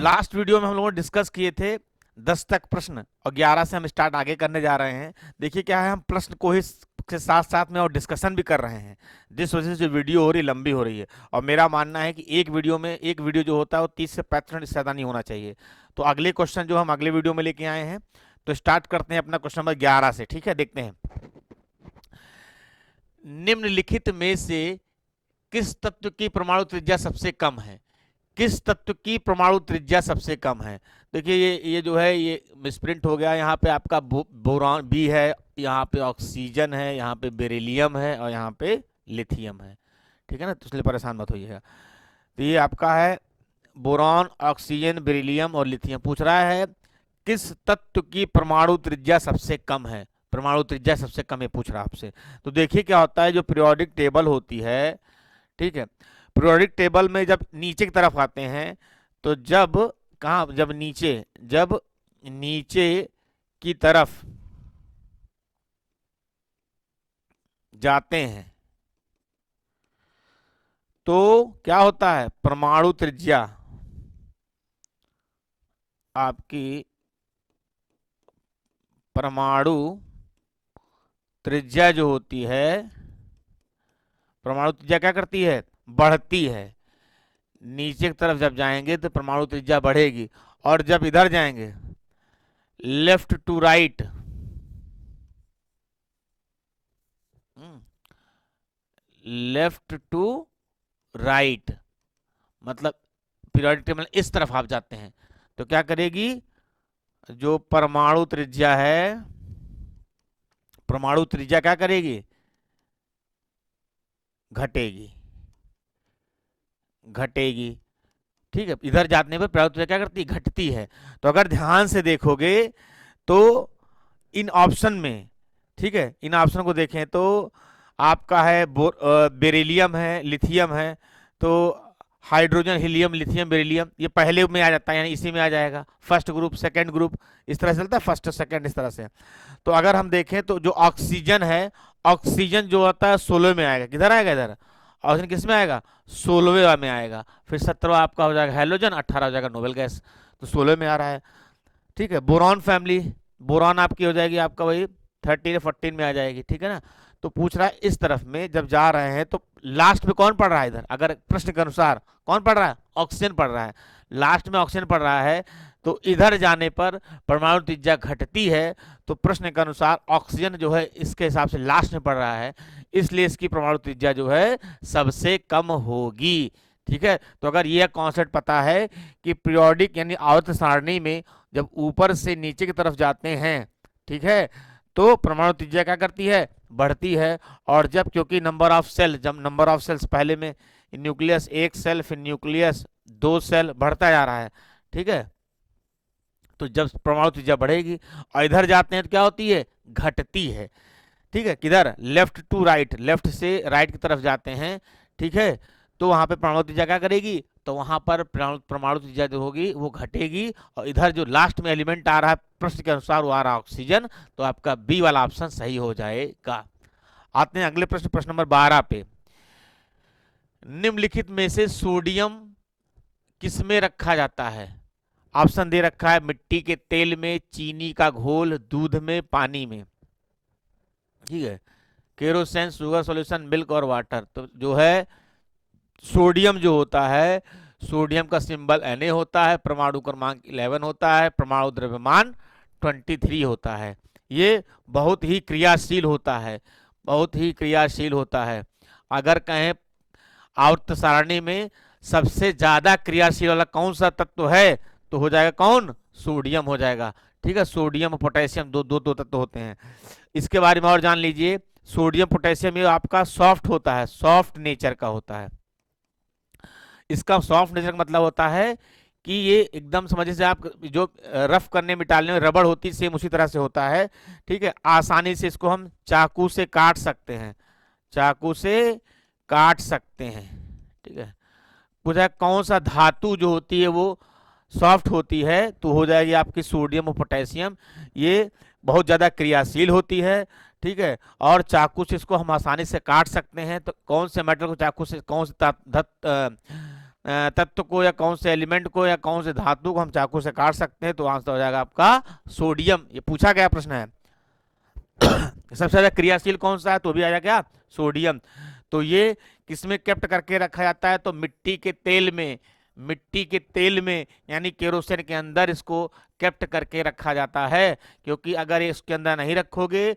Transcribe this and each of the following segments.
Last video में हम लोगों ने डिस्कस किए थे 10 तक प्रश्न और 11 से हम स्टार्ट आगे करने जा रहे हैं। देखिए क्या है, हम प्रश्न को ही के साथ साथ में और डिस्कशन भी कर रहे हैं, जिस वजह से जो वीडियो हो रही लंबी हो रही है। और मेरा मानना है कि एक वीडियो जो होता है वो 30 से 35 मिनट से ज़्यादा नहीं होना चाहिए। तो अगले क्वेश्चन जो हम अगले वीडियो में लेके आए हैं, तो स्टार्ट करते हैं अपना क्वेश्चन नंबर 11 से। ठीक है, देखते हैं। निम्नलिखित में से किस तत्व की परमाणु त्रिज्या सबसे कम है? किस तत्व की परमाणु त्रिज्या सबसे कम है? देखिए ये जो है ये मिसप्रिंट हो गया। यहाँ पे आपका बोरान बी है, यहाँ पे ऑक्सीजन है, यहाँ पे बेरिलियम है और यहाँ पे लिथियम है। ठीक है ना, तो इसलिए परेशान मत होइएगा। तो ये आपका है बोरान, ऑक्सीजन, बेरिलियम और लिथियम। पूछ रहा है किस तत्व की परमाणु त्रिज्या सबसे कम है? परमाणु त्रिज्या सबसे कम है पूछ रहा है आपसे। तो देखिए क्या होता है, जो पीरियोडिक टेबल होती है, ठीक है, पीरियोडिक टेबल में जब नीचे की तरफ आते हैं, तो जब नीचे की तरफ जाते हैं तो क्या होता है, परमाणु त्रिज्या आपकी परमाणु त्रिज्या जो होती है, परमाणु त्रिज्या क्या करती है, बढ़ती है। नीचे की तरफ जब जाएंगे तो परमाणु त्रिज्या बढ़ेगी, और जब इधर जाएंगे left to right, left to right मतलब पीरियोडिक टेबल इस तरफ आप जाते हैं, तो क्या करेगी, जो परमाणु त्रिज्या है, परमाणु त्रिज्या क्या करेगी, घटेगी, घटेगी। ठीक है, इधर जाने पर परमाणु त्रिज्या क्या करती है, घटती है। तो अगर ध्यान से देखोगे तो इन ऑप्शन में, ठीक है, इन ऑप्शन को देखें तो आपका है बेरिलियम है, लिथियम है, तो हाइड्रोजन, हीलियम, लिथियम, बेरिलियम ये पहले में आ जाता है, यानी इसी में आ जाएगा। फर्स्ट ग्रुप, सेकंड ग्रुप, इस तरह से चलता है, फर्स्ट सेकंड इस तरह से। तो अगर हम देखें तो जो ऑक्सीजन है, ऑक्सीजन जो होता है 16 में आएगा। किधर आएगा, इधर। ऑक्सीजन किस में आएगा, 16वें में आएगा। फिर 17वां आपका हो जाएगा हेलोजन, 18 हो जाएगा नोबेल गैस, तो 16 में आ रहा है। ठीक है, बोरॉन फैमिली, बोरॉन आपकी हो जाएगी आपका वही 13 14 में आ जाएगी। ठीक है ना। तो पूछ रहा है इस तरफ में जब जा रहे हैं तो लास्ट में कौन पढ़ रहा है, इधर अगर प्रश्न के अनुसार कौन पढ़ रहा है, ऑक्सीजन पढ़ रहा है, लास्ट में ऑक्सीजन पढ़ रहा है, तो इधर जाने पर परमाणु त्रिज्या घटती है। तो प्रश्न के अनुसार ऑक्सीजन जो है इसके हिसाब से लास्ट में पढ़ रहा है, इसलिए इसकी परमाणु त्रिज्या जो है सबसे कम होगी। ठीक है, तो अगर यह कॉन्सेप्ट पता है कि पीरियोडिक यानी आवर्त सारणी में जब ऊपर से नीचे की तरफ जाते हैं, ठीक है, तो परमाणु त्रिज्या क्या करती है, बढ़ती है। और जब क्योंकि नंबर ऑफ सेल, जब नंबर ऑफ सेल्स पहले में न्यूक्लियस एक सेल, फिर न्यूक्लियस दो सेल, बढ़ता जा रहा है। ठीक है, तो जब परमाणु त्रिज्या बढ़ेगी और इधर जाते हैं तो क्या होती है, घटती है। ठीक है, किधर, लेफ्ट टू राइट, लेफ्ट से राइट की तरफ जाते हैं, ठीक है, तो वहां पे परमाणु त्रिज्या क्या करेगी, तो वहां पर परमाणु त्रिज्या जो होगी वो घटेगी। और इधर जो लास्ट में एलिमेंट आ रहा है प्रश्न के अनुसार वो आ रहा है ऑक्सीजन, तो आपका बी वाला ऑप्शन सही हो जाएगा। आते हैं अगले प्रश्न, प्रश्न नंबर 12 पे। निम्नलिखित में से सोडियम किसमें रखा जाता है? ऑप्शन दे रखा है मिट्टी के तेल में, चीनी का घोल, दूध में, पानी में। ठीक है, केरोसिन, शुगर सॉल्यूशन, मिल्क और वाटर। तो जो है सोडियम जो होता है, सोडियम का सिंबल Na होता है, परमाणु क्रमांक 11 होता है, परमाणु द्रव्यमान 23 होता है। ये बहुत ही क्रियाशील होता है, बहुत ही क्रियाशील होता है। अगर कहें आवर्त सारणी में सबसे ज्यादा क्रियाशील वाला कौन सा तत्व है, तो हो जाएगा कौन, सोडियम हो जाएगा। ठीक है, सोडियम और पोटेशियम दो तत्व होते हैं। इसके बारे में और जान लीजिए, सोडियम पोटेशियम ये आपका सॉफ्ट होता है, सॉफ्ट नेचर का होता है। इसका सॉफ्ट नेचर का मतलब होता है कि ये एकदम समझिए से आप जो रफ करने मिटाने में रबड़ होती है, सेम उसी तरह से होता है। ठीक है, आसानी से इसको हम चाकू से काट सकते हैं, चाकू से काट सकते हैं। ठीक है, पूछा कौन सा धातु जो होती है वो सॉफ्ट होती है, तो हो जाएगी आपकी सोडियम और पोटेशियम। ये बहुत ज़्यादा क्रियाशील होती है। ठीक है, और चाकू से इसको हम आसानी से काट सकते हैं। तो कौन से मेटल को चाकू से, कौन से तत्व को या कौन से एलिमेंट को या कौन से धातु को हम चाकू से काट सकते हैं, तो आंसर हो जाएगा आपका सोडियम। ये पूछा गया प्रश्न है। सबसे ज्यादा क्रियाशील कौन सा है, तो भी आ जाएगा क्या, सोडियम। तो ये किसमें केप्ट करके रखा जाता है, तो मिट्टी के तेल में, मिट्टी के तेल में यानी केरोसिन के अंदर इसको केप्ट करके रखा जाता है, क्योंकि अगर ये इसके अंदर नहीं रखोगे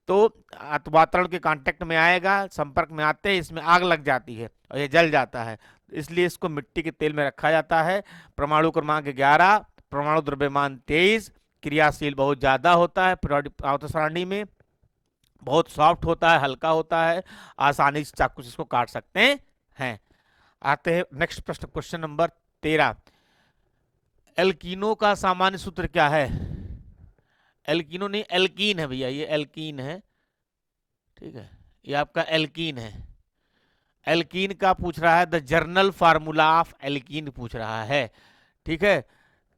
तो वातावरण के कांटेक्ट में आएगा, संपर्क में आते ही इसमें आग लग जाती है और ये जल जाता है, इसलिए इसको मिट्टी के तेल में रखा जाता है। परमाणु क्रमांक 11, परमाणु द्रव्यमान 23, क्रियाशील बहुत ज्यादा होता है, पदार्थ सारणी में बहुत सॉफ्ट होता है, हल्का होता है, आसानी से चाकू से इसको काट सकते हैं। आते हैं नेक्स्ट प्रश्न, क्वेश्चन नंबर 13। एल्कीनो का सामान्य सूत्र क्या है? एल्कीनो नहीं, एल्कीन है भैया, ये एल्कीन है, ठीक है, ये आपका एल्कीन है। एल्कीन का पूछ रहा है, the journal formula of alkene पूछ रहा है, ठीक है।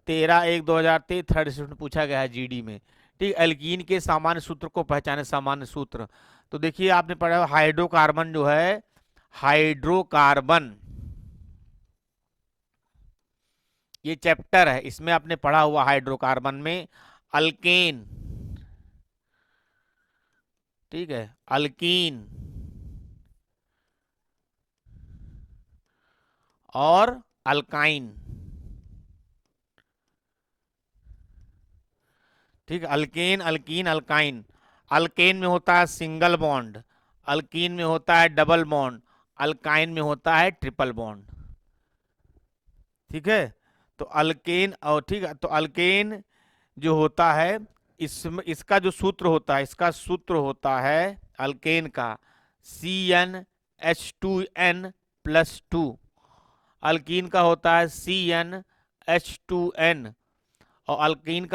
13/1/2023 थर्ड शिफ्ट में पूछा गया है जीडी में, ठीक। एल्कीन के सामान्य सूत्र को पहचाने, सामान्य सूत्र तो देखिए आपने पढ़ा हाइड्रोकार्बन जो है, हाइड्रोकार्बन ये चैप्टर है, इसमें आपने पढ़ा हुआ हाइड्रोकार्बन में अल्केन, ठीक है, अल्कीन और अल्काइन, ठीक है, अल्केन, अल्कीन, अल्काइन। अल्केन में होता है सिंगल बॉन्ड, अल्कीन में होता है डबल बॉन्ड, अल्काइन में होता है ट्रिपल बॉन्ड, ठीक है। तो अल्केन और ठीक है, तो अल्केन जो होता है इसमें इसका जो सूत्र होता है, इसका सूत्र होता है अल्केन का CnH2n+2, अल्कीन का होता है CnH2n, और अल्काइन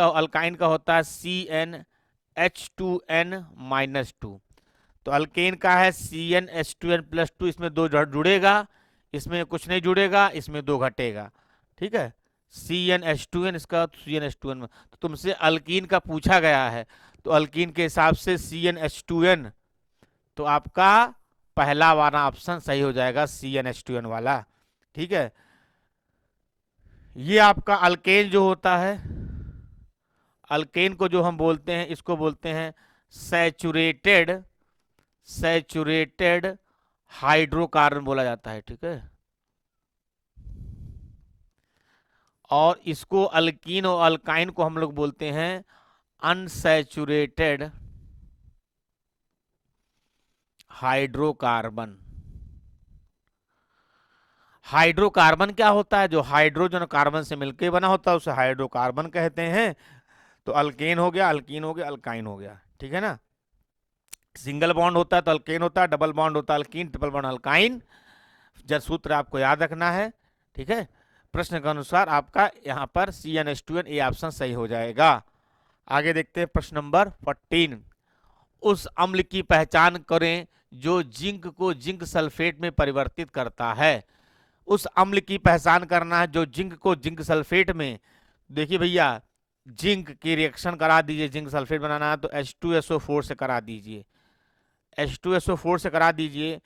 का होता है CnH2n-2। तो अल्केन का है CnH2n+2, इसमें दो जुड़ेगा, इसमें कुछ नहीं जुड़ेगा, इसमें दो घटेगा, ठीक है। CnH2n, इसका CnH2n में, तो तुमसे अल्कीन का पूछा गया है, तो अल्कीन के हिसाब से CnH2n, तो आपका पहला वाला ऑप्शन सही हो जाएगा, CnH2n वाला, ठीक है। ये आपका अल्केन जो होता है, अल्केन को जो हम बोलते हैं, इसको बोलते हैं सैचुरेटेड हाइड्रोकार्बन बोला जाता है, ठीक है। और इसको अल्कीन और अल्काइन को हम लोग बोलते हैं अनसैचुरेटेड हाइड्रोकार्बन। हाइड्रोकार्बन क्या होता है? जो हाइड्रोजन कार्बन से मिलकर बना होता है उसे हाइड्रोकार्बन कहते हैं। तो अल्केन हो गया, अल्कीन हो गया, अल्काइन हो गया, ठीक है ना। सिंगल बॉन्ड होता है तो अल्केन होता है, डबल बॉन्ड होता है अल्कीन, ट्रिपल बॉन्ड अल्काइन। जब सूत्र आपको याद रखना है, ठीक है। प्रश्न के अनुसार आपका यहाँ पर CnH2n ये ऑप्शन सही हो जाएगा। आगे देखते हैं प्रश्न नंबर 14। उस अम्ल की पहचान करें जो जिंक को जिंक सल्फेट में परिवर्तित करता है। उस अम्ल की पहचान करना है जो जिंक को जिंक सल्फेट में, देखिए भैया जिंक की रिएक्शन करा दीजिए, जिंक सल्फेट बनाना है तो H2SO4 से करा दीजिए, H2SO4 से करा दीजिए,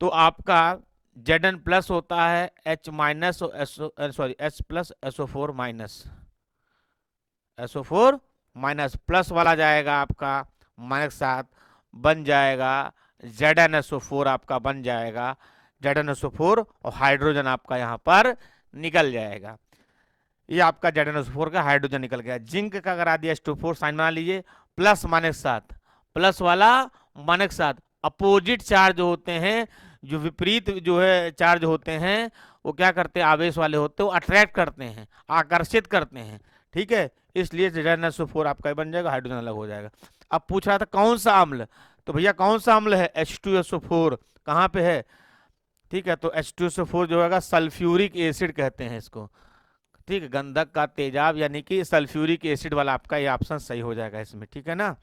तो आपका Zn+ होता है H- SO4- प्लस वाला जाएगा आपका माइनस 7 बन जाएगा ZnSO4, आपका बन जाएगा ZnSO4 और हाइड्रोजन आपका यहाँ पर निकल जाएगा। ये आपका ZnSO4 का हाइड्रोजन निकल गया। जिंक का करा दिया H2O4 साइन बना लीजिए, +-7 प्लस वाला -7, अपोजिट चार्ज होते हैं, जो विपरीत जो है चार्ज होते हैं वो क्या करते हैं, आवेश वाले होते हैं, वो अट्रैक्ट करते हैं, आकर्षित करते हैं, ठीक है। इसलिए ZnSO4 आपका बन जाएगा, हाइड्रोजन अलग हो जाएगा। अब पूछ रहा था कौन सा अम्ल, तो भैया कौन सा अम्ल है, H2SO4 कहाँ पे है, ठीक है। तो H2SO4 जो है सल्फ्यूरिक एसिड कहते हैं इसको, ठीक है, गंधक का तेजाब यानी कि सल्फ्यूरिक एसिड वाला आपका ये ऑप्शन सही हो जाएगा इसमें, ठीक है ना।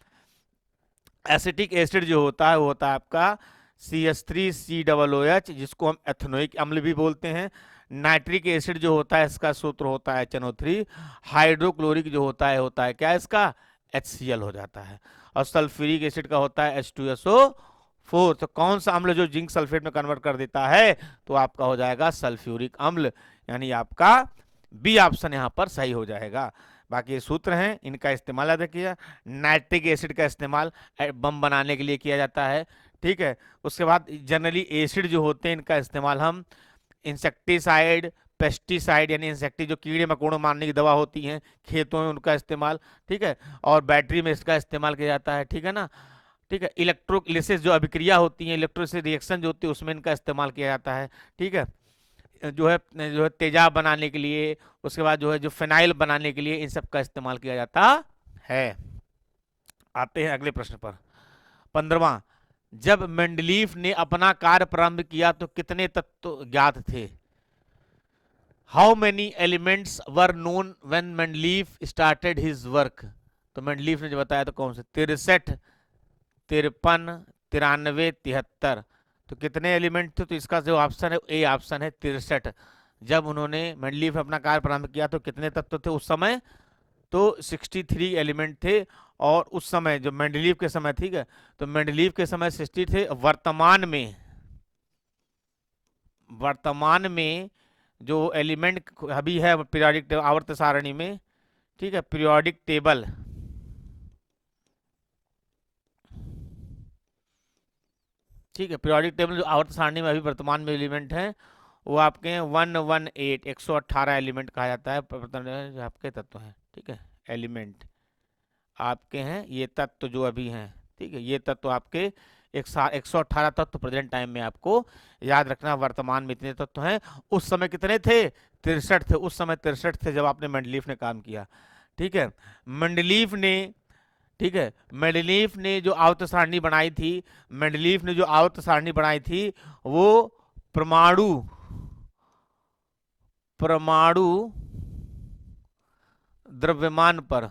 एसिटिक एसिड जो होता है वो होता है आपका CH3COOH, जिसको हम एथनोइक अम्ल भी बोलते हैं। नाइट्रिक एसिड जो होता है इसका सूत्र होता है HNO3। हाइड्रोक्लोरिक जो होता है क्या, इसका HCl हो जाता है। और सल्फ्यूरिक एसिड का होता है H2SO4। फोर। तो कौन सा अम्ल जो जिंक सल्फेट में कन्वर्ट कर देता है, तो आपका हो जाएगा सल्फ्यूरिक अम्ल, यानी आपका बी ऑप्शन यहाँ पर सही हो जाएगा। बाकी ये सूत्र हैं, इनका इस्तेमाल याद रखिए। नाइट्रिक एसिड का इस्तेमाल बम बनाने के लिए किया जाता है, ठीक है। उसके बाद जनरली एसिड जो होते हैं इनका इस्तेमाल हम इंसेक्टिसाइड, पेस्टिसाइड यानी इंसेक्टी जो कीड़े मकोड़ों मारने की दवा होती हैं खेतों में, उनका इस्तेमाल, ठीक है। और बैटरी में इसका इस्तेमाल किया जाता है, ठीक है ना। ठीक है, इलेक्ट्रोलिसिस जो अभिक्रिया होती है, इलेक्ट्रोलिसिस रिएक्शन जो होती है, उसमें इनका इस्तेमाल किया जाता है, ठीक है। जो है तेजाब बनाने के लिए, उसके बाद जो है जो फिनाइल बनाने के लिए, इन सब का इस्तेमाल किया जाता है। आते हैं अगले प्रश्न पर। 15वां, जब मेंडलीफ ने अपना कार्य प्रारंभ किया तो कितने तत्व ज्ञात थे? How many elements were known when Mendeleev started his work? तो मेंडलीफ ने जो बताया तो कौन से? 63, 53, 93, 73। तो कितने एलिमेंट थे? तो इसका जो ऑप्शन है ए ऑप्शन है 63। जब उन्होंने मेंडलीफ अपना कार्य प्रारंभ किया तो कितने तत्व थे उस समय? तो 63 एलिमेंट थे। और उस समय जो मेंडलीफ के समय, ठीक है, तो मेंडलीफ के समय 60 थे। वर्तमान में जो एलिमेंट अभी है पीरियोडिक आवर्त सारणी में, ठीक है, पीरियोडिक टेबल, ठीक है, पीरियोडिक टेबल जो आवर्त सारणी में अभी वर्तमान में एलिमेंट हैं वो आपके हैं 118, 118 एलिमेंट कहा जाता है, जो आपके तत्व हैं, ठीक है। एलिमेंट आपके हैं ये तत्व जो अभी हैं, ठीक है, ये तत्व आपके 118 तत्व प्रेजेंट टाइम में आपको याद रखना। वर्तमान में इतने तत्व हैं, उस समय कितने थे? 63 थे। उस समय 63 थे जब आपने मेंडलीफ ने काम किया, ठीक है। मेंडलीफ ने, ठीक है, मेंडलीफ ने जो आवर्त सारणी बनाई थी, मेंडलीफ ने जो आवर्त सारणी बनाई थी वो परमाणु परमाणु द्रव्यमान पर,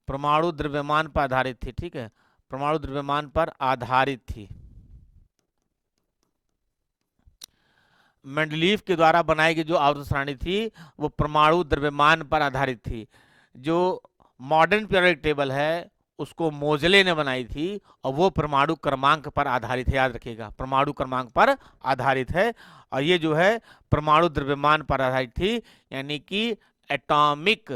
परमाणु द्रव्यमान पर आधारित थी, ठीक है, परमाणु द्रव्यमान पर आधारित थी। मेंडलीफ के द्वारा बनाई गई जो आवर्त सारणी थी वो परमाणु द्रव्यमान पर आधारित थी। जो मॉडर्न पीरियोडिक टेबल है उसको मोजले ने बनाई थी और वो परमाणु क्रमांक पर आधारित है, याद रखिएगा, परमाणु क्रमांक पर आधारित है। और ये जो है परमाणु द्रव्यमान पर आधारित थी, यानी कि एटॉमिक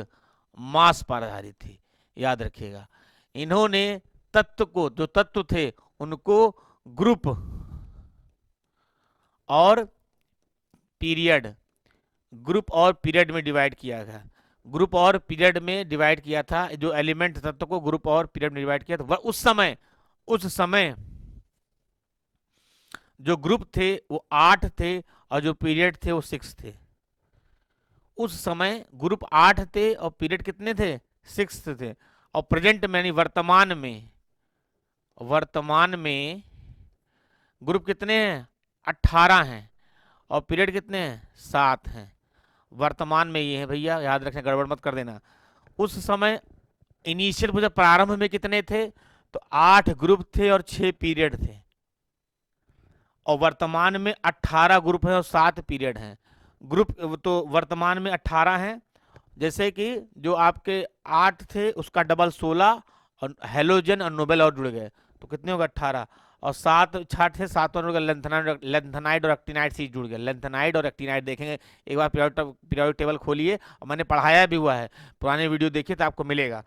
मास पर आधारित थी, याद रखिएगा। इन्होंने तत्व को, जो तत्व थे उनको ग्रुप और पीरियड, ग्रुप और पीरियड में डिवाइड किया गया। ग्रुप और पीरियड में डिवाइड किया था, जो एलिमेंट तत्व को ग्रुप और पीरियड में डिवाइड किया था। उस समय जो ग्रुप थे वो 8 थे और जो पीरियड थे वो 6 थे। उस समय ग्रुप 8 थे और पीरियड कितने थे? 6 थे। और प्रेजेंट में यानी वर्तमान में ग्रुप कितने हैं? 18 हैं और पीरियड कितने हैं? 7 हैं। वर्तमान में ये है भैया, याद रखना, गड़बड़ मत कर देना। उस समय इनिशियल जब प्रारंभ में कितने थे? तो 8 ग्रुप थे और 6 पीरियड थे। और वर्तमान में 18 ग्रुप हैं और 7 पीरियड हैं। ग्रुप तो वर्तमान में 18 हैं, जैसे कि जो आपके 8 थे उसका डबल 16 और हेलोजन और नोबेल और जुड़ गए तो कितने होगा? 18। और 7 छठ है, 7 और लेंथेनाइड और एक्टिनाइड से जुड़ गए। लेंथेनाइड और एक्टिनाइड देखेंगे एक बार, पीरियोडिक टेबल खोलिए, और मैंने पढ़ाया भी हुआ है, पुराने वीडियो देखिए तो आपको मिलेगा।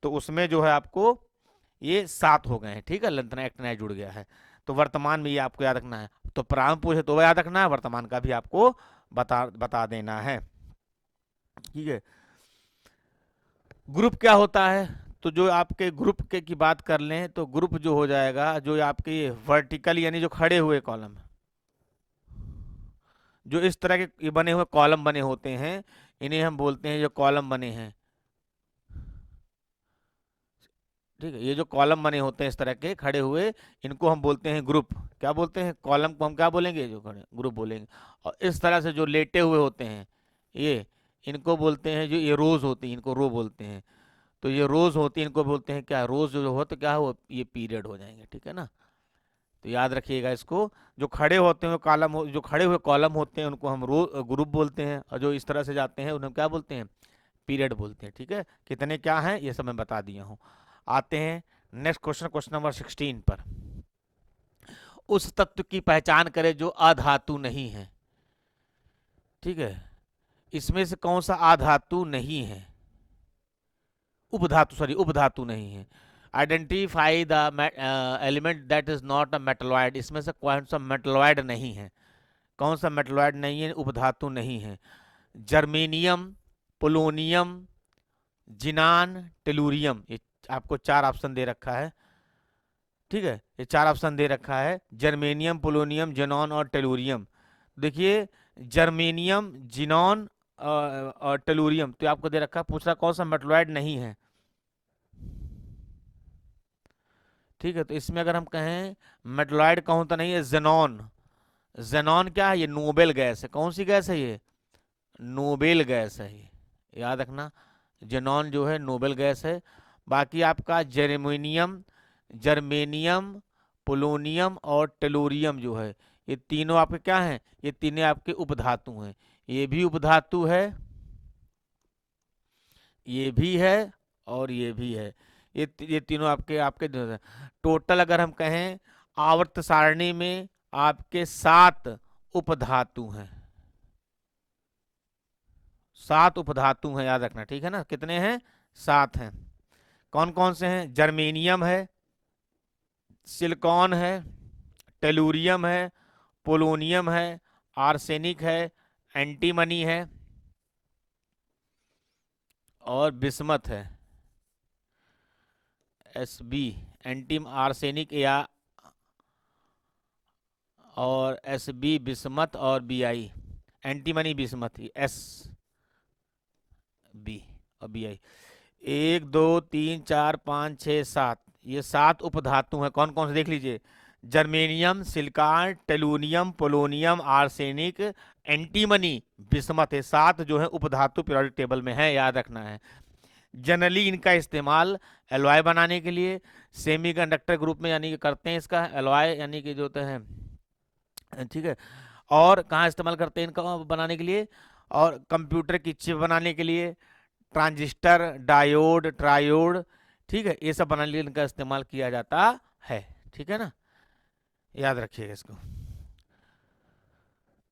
तो उसमें जो है आपको ये 7 हो गए हैं, ठीक है, लेंथेनाइड एक्टिनाइड जुड़ गया है। तो वर्तमान में ये आपको याद रखना है। तो प्रारंभ पूछे तो याद रखना है, वर्तमान का भी आपको बता देना है, ठीक है। ग्रुप क्या होता है? तो जो आपके ग्रुप के की बात कर लें तो ग्रुप जो हो जाएगा, जो आपके वर्टिकल यानी जो खड़े हुए कॉलम, जो इस तरह के बने हुए कॉलम बने होते हैं, इन्हें हम बोलते हैं जो कॉलम बने हैं, ठीक है। ये जो कॉलम बने होते हैं इस तरह के खड़े हुए, इनको हम बोलते हैं ग्रुप। क्या बोलते हैं? कॉलम को हम क्या बोलेंगे? जो खड़े ग्रुप बोलेंगे। और इस तरह से जो लेटे हुए होते हैं ये, इनको बोलते हैं, जो ये रोज होती हैं इनको रो बोलते हैं। तो ये रोज होती है, इनको बोलते हैं क्या? रोज जो हो तो क्या हो? ये पीरियड हो जाएंगे, ठीक है ना। तो याद रखिएगा इसको। जो खड़े होते हैं कॉलम जो खड़े हुए कॉलम होते हैं उनको हम रो ग्रुप बोलते हैं, और जो इस तरह से जाते हैं उन्हें क्या बोलते हैं? पीरियड बोलते हैं। ठीक है, कितने क्या हैं ये सब मैं बता दिया हूँ। आते हैं नेक्स्ट क्वेश्चन, क्वेश्चन नंबर 16 पर। उस तत्व की पहचान करें जो अधातु नहीं है। ठीक है, इसमें से कौन सा अधातु नहीं है, उपधातु, सॉरी उपधातु नहीं है। Identify the element that is not a metalloid, इसमें से कौन सा मेटलॉइड नहीं है, कौन सा मेटलॉइड नहीं है, उपधातु नहीं है। जर्मेनियम, पोलोनियम, जिनान, टेलुरियम, ये आपको चार ऑप्शन दे रखा है। ठीक है, ये चार ऑप्शन दे रखा है, जर्मेनियम, पोलोनियम, जिनॉन और टेलुरियम। देखिए जर्मेनियम, जिनॉन और टेलुरियम तो आपको दे रखा है, पूछ रहा कौन सा मेटलॉइड नहीं है। ठीक है, तो इसमें अगर हम कहें मेटलॉइड कौन सा नहीं है, जेनॉन। जेनॉन क्या है, ये नोबेल गैस है। कौन सी गैस है ये, नोबेल गैस है ये, याद रखना। जेनॉन जो है नोबेल गैस है। बाकी आपका जर्मेनियम, जर्मेनियम, पोलोनियम और टेलोरियम जो है, ये तीनों आपके क्या हैं, ये तीनों आपके उपधातु हैं। ये भी उपधातु है, ये भी है और ये भी है। ये तीनों आपके आपके टोटल अगर हम कहें आवर्त सारणी में आपके 7 उपधातु हैं, 7 उपधातु हैं, याद रखना। ठीक है ना, कितने हैं, 7 हैं। कौन कौन से हैं, जर्मेनियम है, सिलिकॉन है, टेलुरियम है, पोलोनियम है, आर्सेनिक है, एंटीमनी है और बिस्मथ है। एस बी, एंटीम आर्सेनिक या और एस बी बिस्मथ और B I, antimony bismuth, S B और बी आई। 1 2 3 4 5 6 7, ये 7 उपधातु हैं। कौन कौन से देख लीजिए, germanium, silicon, tellurium, polonium, arsenic, antimony, bismuth, ये 7 जो है उपधातु पीरियोडिक टेबल में है, याद रखना है। जनरली इनका इस्तेमाल एलॉय बनाने के लिए, सेमीकंडक्टर ग्रुप में यानी कि करते हैं इसका एलॉय यानी कि जो होते हैं। ठीक है, और कहाँ इस्तेमाल करते हैं इनका बनाने के लिए, और कंप्यूटर की चिप बनाने के लिए, ट्रांजिस्टर, डायोड, ट्रायोड, ठीक है, ये सब बनाने के लिए इनका इस्तेमाल किया जाता है। ठीक है ना, याद रखिएगा इसको।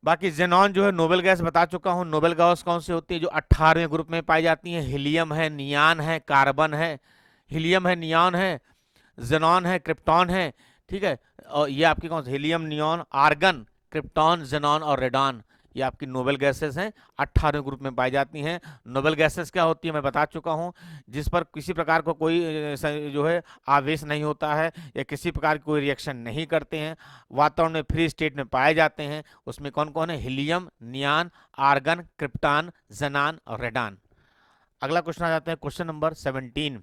बाकी जेनॉन जो है नोबेल गैस बता चुका हूँ। नोबेल गैस कौन सी होती है, जो 18वें ग्रुप में पाई जाती है। हीलियम है, नियान है, कार्बन है, हीलियम है, नियान है, जेनॉन है, क्रिप्टॉन है। ठीक है, और ये आपकी कौन सी, helium, neon, argon, krypton, xenon और रेडॉन, ये आपकी नोबेल गैसेस हैं, 18वें ग्रुप में पाई जाती हैं। नोबेल गैसेस क्या होती है मैं बता चुका हूँ, जिस पर किसी प्रकार को कोई जो है आवेश नहीं होता है या किसी प्रकार की कोई रिएक्शन नहीं करते हैं, वातावरण में फ्री स्टेट में पाए जाते हैं। उसमें कौन कौन है, हीलियम, नियान, आर्गन, क्रिप्टॉन, जेनॉन और रेडॉन। अगला क्वेश्चन आ जाता है, क्वेश्चन नंबर 17।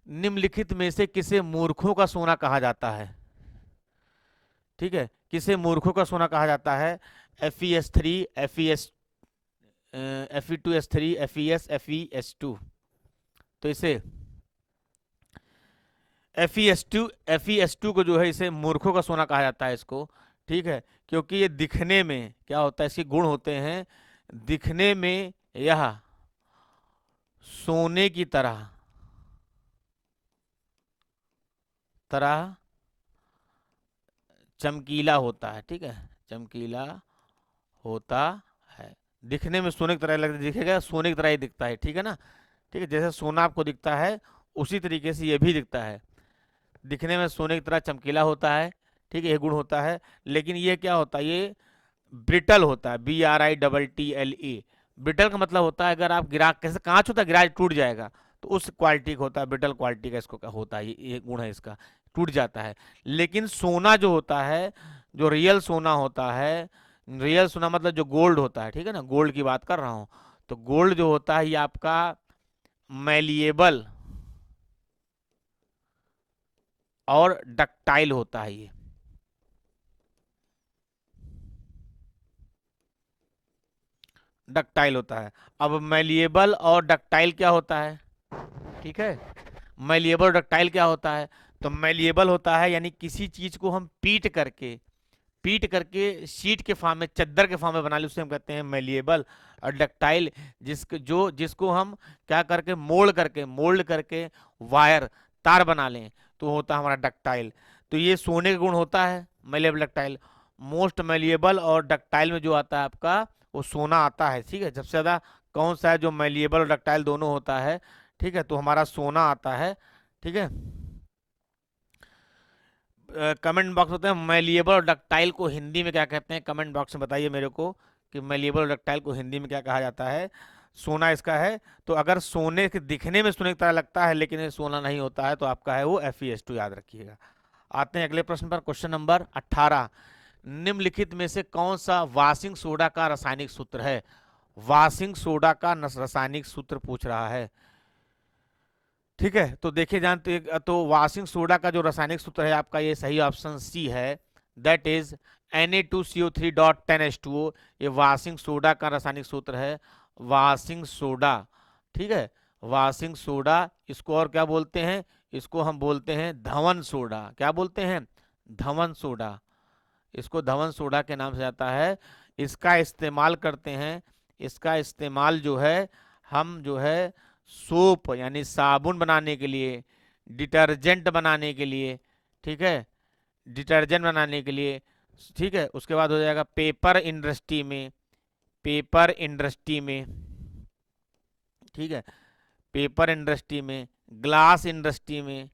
निम्नलिखित में से किसे मूर्खों का सोना कहा जाता है। ठीक है, किसे मूर्खों का सोना कहा जाता है, FeS3, FeS, Fe2S3, FeS, FeS2। तो इसे FeS2 को जो है इसे मूर्खों का सोना कहा जाता है इसको। ठीक है, क्योंकि ये दिखने में क्या होता है, इसके गुण होते हैं, दिखने में यह सोने की तरह तरह चमकीला होता है। ठीक है, चमकीला होता है, दिखने में सोने की तरह लगता दिखेगा, सोने की तरह ही दिखता है। ठीक है ना, ठीक है, जैसे सोना आपको दिखता है उसी तरीके से ये भी दिखता है, दिखने में सोने की तरह चमकीला होता है। ठीक है, ये गुण होता है। लेकिन ये क्या होता है, ये ब्रिटल होता है, BRITTLE। ब्रिटल का मतलब होता है अगर आप गिरा, कैसे कांच होता है गिरा टूट जाएगा, तो उस क्वालिटी का होता है, ब्रिटल क्वालिटी का इसको होता है, ये गुण है इसका, टूट जाता है। लेकिन सोना जो होता है, जो रियल सोना होता है, रियल सोना मतलब जो गोल्ड होता है, ठीक है ना, गोल्ड की बात कर रहा हूँ, तो गोल्ड जो होता है ये आपका मैलिएबल और डक्टाइल होता है। ये डक्टाइल होता है। अब मैलिएबल और डक्टाइल क्या होता है, ठीक है, मैलिएबल और डक्टाइल क्या होता है, तो मैलिएबल होता है यानी किसी चीज को हम पीट करके, पीट करके शीट के फॉर्म में, चद्दर के फॉर्म में बना ली, उसे हम कहते हैं मेलिएबल। और डक्टाइल जिसको हम क्या करके मोल्ड करके वायर तार बना लें तो होता है हमारा डक्टाइल। तो ये सोने का गुण होता है मेलिएबल डक्टाइल। मोस्ट मेलिएबल और डक्टाइल में जो आता है आपका वो सोना आता है, ठीक है। सबसे ज्यादा कौन सा है जो मेलिएबल और डक्टाइल दोनों होता है, ठीक है, तो हमारा सोना आता है, ठीक है। कमेंट बॉक्स होते हैं मेलिएबल और डक्टाइल को हिंदी में क्या कहते हैं, कमेंट बॉक्स में बताइए मेरे को कि मेलिएबल और डक्टाइल को हिंदी में क्या कहा जाता है। सोना इसका है। तो अगर सोने के दिखने में सोने की तरह लगता है लेकिन ये सोना नहीं होता है तो आपका है वो Fe2, याद रखिएगा। आते हैं अगले प्रश्न पर, क्वेश्चन नंबर 18। निम्नलिखित में से कौन सा वाशिंग सोडा का रासायनिक सूत्र है। वाशिंग सोडा का रासायनिक सूत्र पूछ रहा है, ठीक है। तो देखिए जानते, तो वाशिंग सोडा का जो रासायनिक सूत्र है आपका, ये सही ऑप्शन सी है, दैट इज Na2CO3.10H2O। ये वाशिंग सोडा का रासायनिक सूत्र है, वाशिंग सोडा, ठीक है। वाशिंग सोडा, इसको और क्या बोलते हैं, इसको हम बोलते हैं धवन सोडा। क्या बोलते हैं, धवन सोडा। इसको धवन सोडा के नाम से आता है। इसका इस्तेमाल करते हैं, इसका इस्तेमाल जो है हम जो है सोप यानी साबुन बनाने के लिए, डिटर्जेंट बनाने के लिए, ठीक है, डिटर्जेंट बनाने के लिए, ठीक है। उसके बाद हो जाएगा पेपर इंडस्ट्री में, पेपर इंडस्ट्री में, ठीक है, पेपर इंडस्ट्री में, ग्लास इंडस्ट्री में,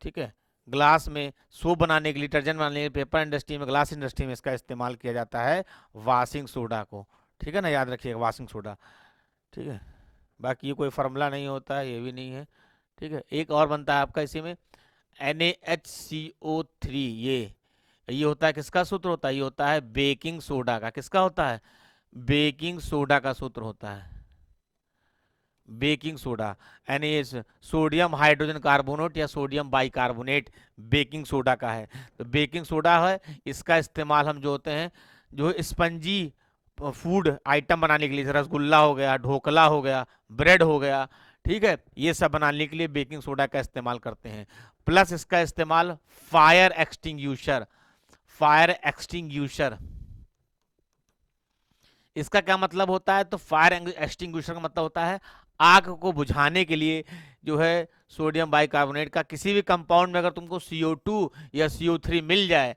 ठीक है, ग्लास में सोप बनाने के लिए, डिटर्जेंट बनाने के लिए, पेपर इंडस्ट्री में, ग्लास इंडस्ट्री में इसका इस्तेमाल किया जाता है वाशिंग सोडा को, ठीक है ना, याद रखिएगा वाशिंग सोडा, ठीक है। बाकी ये कोई फार्मूला नहीं होता है, ये भी नहीं है, ठीक है। एक और बनता है आपका इसी में NaHCO3। ये होता है किसका सूत्र होता है, ये होता है बेकिंग सोडा का। किसका होता है, बेकिंग सोडा का सूत्र होता है, baking soda. NaS sodium hydrogen carbonate या सोडियम बाइकार्बोनेट बेकिंग सोडा का है। तो बेकिंग सोडा है, इसका इस्तेमाल हम जो होते हैं जो स्पंजी फूड आइटम बनाने के लिए, जैसे रसगुल्ला हो गया, ढोकला हो गया, ब्रेड हो गया, ठीक है, ये सब बनाने के लिए बेकिंग सोडा का इस्तेमाल करते हैं। प्लस इसका इस्तेमाल फायर एक्सटिंग्यूशर, फायर एक्सटिंग्यूशर, इसका क्या मतलब होता है, तो फायर एक्सटिंग्विशर का मतलब होता है आग को बुझाने के लिए जो है सोडियम बाइकार्बोनेट का किसी भी कंपाउंड में अगर तुमको CO2 या CO3 मिल जाए,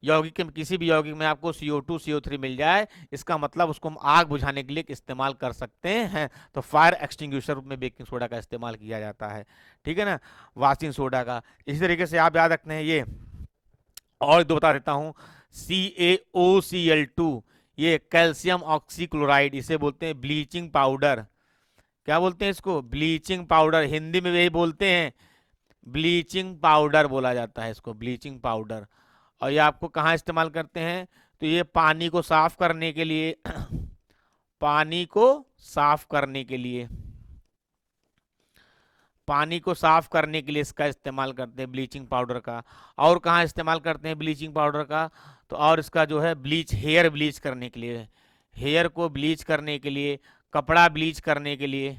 यौगिक में किसी भी यौगिक में आपको CO2 CO3 मिल जाए, इसका मतलब उसको हम आग बुझाने के लिए इस्तेमाल कर सकते हैं। तो फायर एक्सटिंग्विशर में बेकिंग सोडा का इस्तेमाल किया जाता है, ठीक है ना, वाशिंग सोडा का। इसी तरीके से आप याद रखते हैं ये, और दो बता देता हूं, CaOCl2, ये कैल्शियम ऑक्सीक्लोराइड, इसे बोलते हैं ब्लीचिंग पाउडर। क्या बोलते हैं इसको, ब्लीचिंग पाउडर, हिंदी में यही बोलते हैं, ब्लीचिंग पाउडर बोला जाता है इसको, ब्लीचिंग पाउडर। और ये आपको कहाँ इस्तेमाल करते हैं, तो ये पानी को साफ करने के लिए पानी को साफ करने के लिए, पानी को साफ करने के लिए इसका इस्तेमाल करते हैं ब्लीचिंग पाउडर का। और कहाँ इस्तेमाल करते हैं ब्लीचिंग पाउडर का, तो और इसका जो है ब्लीच, हेयर ब्लीच करने के लिए, हेयर को ब्लीच करने के लिए, कपड़ा ब्लीच करने के लिए,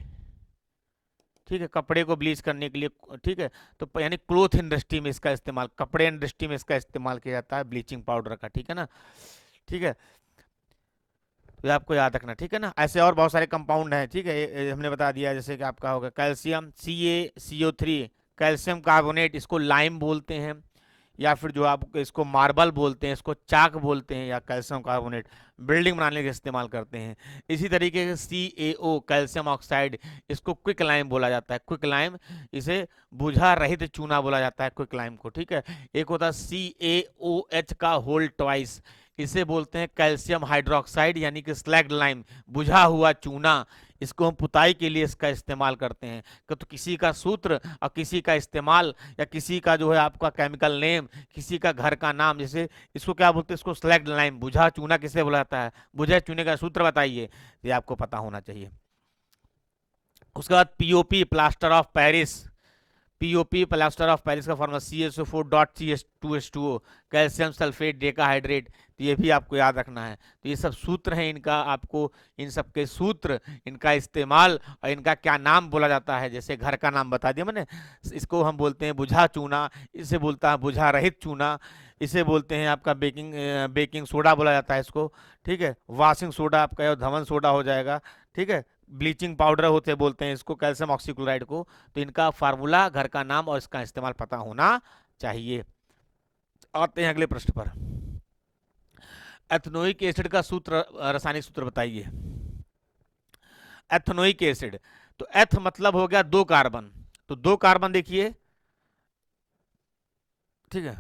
ठीक है, कपड़े को ब्लीच करने के लिए, ठीक है। तो यानी क्लोथ इंडस्ट्री में इसका इस्तेमाल, कपड़े इंडस्ट्री में इसका इस्तेमाल किया जाता है ब्लीचिंग पाउडर का, ठीक है ना, ठीक है। तो आपको याद रखना, ठीक है ना। ऐसे और बहुत सारे कंपाउंड हैं, ठीक है, ये हमने बता दिया, जैसे कि आपका होगा कैल्शियम CaCO3, कैल्शियम कार्बोनेट, इसको लाइम बोलते हैं, या फिर जो आप इसको मार्बल बोलते हैं, इसको चाक बोलते हैं, या कैल्शियम कार्बोनेट बिल्डिंग बनाने के इस्तेमाल करते हैं। इसी तरीके से CaO कैल्शियम ऑक्साइड, इसको क्विक लाइम बोला जाता है, क्विक लाइम, इसे बुझा रहित चूना बोला जाता है क्विक लाइम को, ठीक है। एक होता है CaOH का होल ट्वाइस, इसे बोलते हैं कैल्शियम हाइड्रोक्साइड यानी कि स्लैग्ड लाइम, बुझा हुआ चूना, इसको हम पुताई के लिए इसका इस्तेमाल करते हैं। तो किसी का सूत्र और किसी का इस्तेमाल, या किसी का जो है आपका केमिकल नेम, किसी का घर का नाम, जैसे इसको क्या बोलते हैं, इसको स्लैग्ड लाइम, बुझा चूना किसे बोला जाता है, बुझे चूने का सूत्र बताइए, ये आपको पता होना चाहिए। उसके बाद POP plaster of Paris, POP plaster of Paris का formula CaSO4.CH2H2O, calcium sulphate decahydrate, तो ये भी आपको याद रखना है। तो ये सब सूत्र हैं इनका, आपको इन सब के सूत्र, इनका इस्तेमाल और इनका क्या नाम बोला जाता है, जैसे घर का नाम बता दिया मैंने, इसको हम बोलते हैं बुझा चूना, इसे बोलता है बुझा रहित चूना, इसे बोलते हैं आपका बेकिंग सोडा बोला जाता है इसको, ठीक है। वॉशिंग सोडा आपका धवन सोडा हो जाएगा, ठीक है। ब्लीचिंग पाउडर होते बोलते हैं इसको, कैल्शियम ऑक्सीक्लोराइड को। तो इनका फार्मूला, घर का नाम और इसका इस्तेमाल पता होना चाहिए। आते हैं अगले प्रश्न पर। एथनोइक एसिड का सूत्र, रासायनिक सूत्र बताइए। एथनोइक एसिड, तो एथ मतलब हो गया दो कार्बन, तो दो कार्बन देखिए, ठीक है।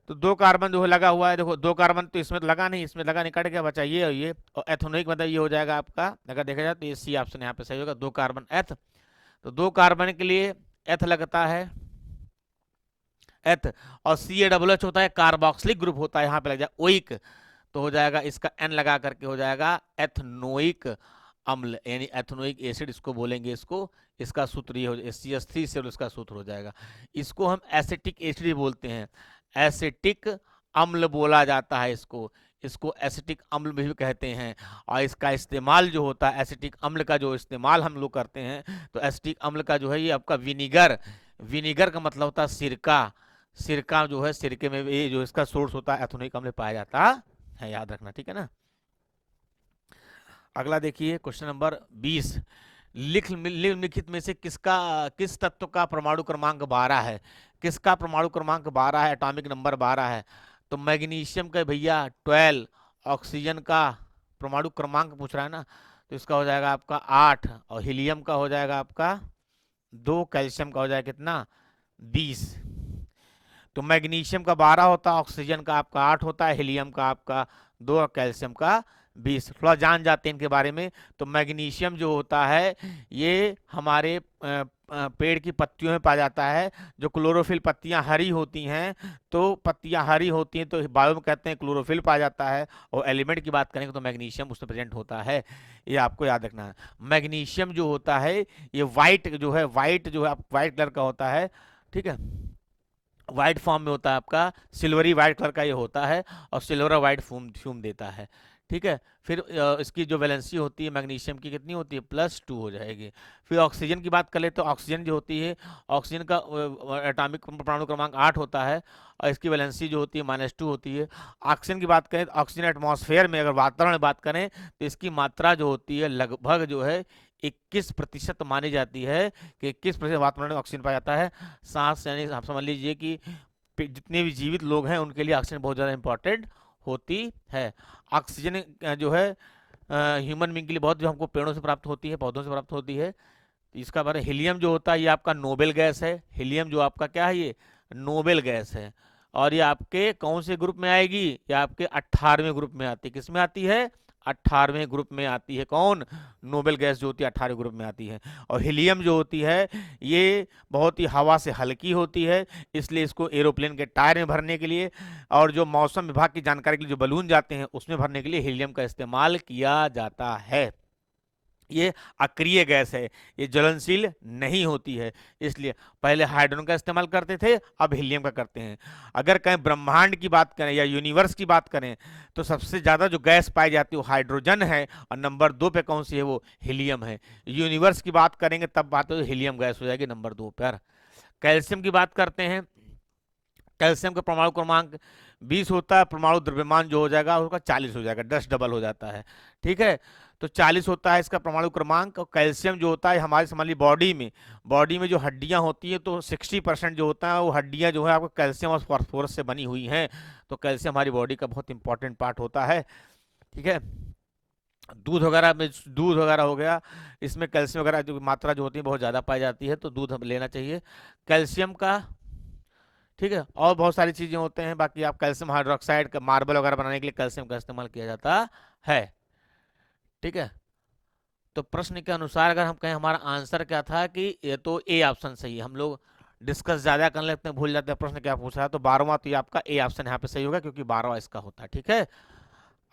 तो दो कार्बन जो है लगा हुआ है, देखो दो कार्बन तो इसमें तो लगा नहीं, इसमें लगा नहीं, कट गया, बचा ये और ये। और एथोनिक मतलब ये हो जाएगा आपका, अगर देखा जाए तो ये सी ऑप्शन यहाँ पे सही होगा, दो कार्बन एथ। तो दो कार्बन के लिए एथ लगता है, एथ। और सी ए डबल एच होता है, कार्बोक्सिलिक ग्रुप होता है, यहाँ पे लग जाए ओइक, तो हो जाएगा इसका एन लगा करके हो जाएगा एथनोइक अम्ल, यानी एथनोइक एसिड इसको बोलेंगे इसको। इसका सूत्र ये हो जाएगा CH3 से इसका सूत्र हो जाएगा। इसको हम एसिटिक एसिड भी बोलते हैं, एसिटिक अम्ल बोला जाता है इसको, इसको एसिटिक अम्ल भी कहते हैं। और इसका इस्तेमाल जो होता है, एसिटिक अम्ल का जो इस्तेमाल हम लोग करते हैं, तो एसिटिक अम्ल का जो है ये आपका विनीगर, विनीगर का मतलब होता है सिरका, सिरका जो है सिरके में ये जो इसका सोर्स होता है एथनोइक अम्ल पाया जाता है, याद रखना, ठीक है ना। अगला देखिए क्वेश्चन नंबर 20। निम्नलिखित में से किस तत्व का परमाणु क्रमांक 12 है? किसका परमाणु क्रमांक 12 है, एटॉमिक नंबर 12 है? तो मैग्नीशियम का भैया 12, ऑक्सीजन का परमाणु क्रमांक पूछ रहा है ना, तो इसका हो जाएगा आपका 8, और हीलियम का हो जाएगा आपका 2, कैल्शियम का हो जाएगा कितना, 20। तो मैग्नीशियम का 12 होता है, ऑक्सीजन का आपका 8 होता है, हीलियम का आपका 2 और कैल्शियम का 20। थोड़ा जान जाते हैं इनके बारे में। तो मैग्नीशियम जो होता है ये हमारे पेड़ की पत्तियों में पाया जाता है, जो क्लोरोफिल पत्तियां हरी होती हैं, तो पत्तियां हरी होती हैं तो बायो में कहते हैं क्लोरोफिल पाया जाता है। और एलिमेंट की बात करेंगे तो मैग्नीशियम उसमें प्रेजेंट होता है, ये आपको याद रखना है। मैग्नीशियम जो होता है ये वाइट जो है, वाइट जो है वाइट कलर का होता है, ठीक है, वाइट फॉर्म में होता है आपका, सिल्वरी वाइट कलर का ये होता है, और सिल्वर वाइट फ्यूम देता है, ठीक है। फिर इसकी जो वैलेंसी होती है मैग्नीशियम की कितनी होती है, +2 हो जाएगी। फिर ऑक्सीजन की बात कर ले तो ऑक्सीजन जो होती है, ऑक्सीजन का एटॉमिक परमाणु क्रमांक 8 होता है, और इसकी वैलेंसी जो होती है -2 होती है। ऑक्सीजन की बात करें तो ऑक्सीजन एटमॉस्फेयर में, अगर वातावरण में बात करें तो इसकी मात्रा जो होती है लगभग जो है 21% मानी जाती है, कि 21% वातावरण में ऑक्सीजन पाया जाता है। सांस यानी आप समझ लीजिए कि जितने भी जीवित लोग हैं उनके लिए ऑक्सीजन बहुत ज़्यादा इंपॉर्टेंट होती है। ऑक्सीजन जो है ह्यूमन बींग के लिए बहुत, जो हमको पेड़ों से प्राप्त होती है, पौधों से प्राप्त होती है। तो इसका बारे हीलियम जो होता है ये आपका नोबेल गैस है, हीलियम जो आपका क्या है, ये नोबेल गैस है। और ये आपके कौन से ग्रुप में आएगी, ये आपके 18वें ग्रुप में आती है। किस में आती है, 18वें ग्रुप में आती है। कौन, नोबेल गैस जो होती है 18वें ग्रुप में आती है। और हीलियम जो होती है ये बहुत ही हवा से हल्की होती है, इसलिए इसको एरोप्लेन के टायर में भरने के लिए, और जो मौसम विभाग की जानकारी के लिए जो बलून जाते हैं उसमें भरने के लिए हीलियम का इस्तेमाल किया जाता है। ये अक्रिय गैस है, ये ज्वलनशील नहीं होती है, इसलिए पहले हाइड्रोजन का इस्तेमाल करते थे, अब हीलियम का करते हैं। अगर कहीं ब्रह्मांड की बात करें या यूनिवर्स की बात करें तो सबसे ज़्यादा जो गैस पाई जाती है वो हाइड्रोजन है, और नंबर 2 पे कौन सी है, वो हीलियम है। यूनिवर्स की बात करेंगे तब बात हो हीलियम गैस हो जाएगी नंबर 2 पर। कैल्शियम की बात करते हैं, कैल्शियम का परमाणु क्रमांक 20 होता है, परमाणु द्रव्यमान जो हो जाएगा उसका 40 हो जाएगा, 10 डबल हो जाता है, ठीक है। तो 40 होता है इसका परमाणु क्रमांक। और कैल्शियम जो होता है हमारी समझ ली बॉडी में जो हड्डियां होती हैं तो 60% जो होता है वो हड्डियां जो है आपको कैल्शियम और फास्फोरस से बनी हुई हैं। तो कैल्शियम हमारी बॉडी का बहुत इंपॉर्टेंट पार्ट होता है, ठीक है। दूध वगैरह में, दूध वगैरह हो गया, इसमें कैल्शियम वगैरह जो मात्रा जो होती है बहुत ज़्यादा पाई जाती है, तो दूध हम लेना चाहिए कैल्शियम का, ठीक है। और बहुत सारी चीज़ें होते हैं, बाकी आप कैल्शियम हाइड्रोक्साइड का मार्बल वगैरह बनाने के लिए कैल्शियम का इस्तेमाल किया जाता है, ठीक है। तो प्रश्न के अनुसार अगर हम कहें हमारा आंसर क्या था, कि ये तो ए ऑप्शन सही है। हम लोग डिस्कस ज़्यादा कर लेते हैं, भूल जाते हैं प्रश्न क्या पूछा है। तो 12वां तो ये आपका ए ऑप्शन यहाँ पे सही होगा, क्योंकि 12वां इसका होता है, ठीक है।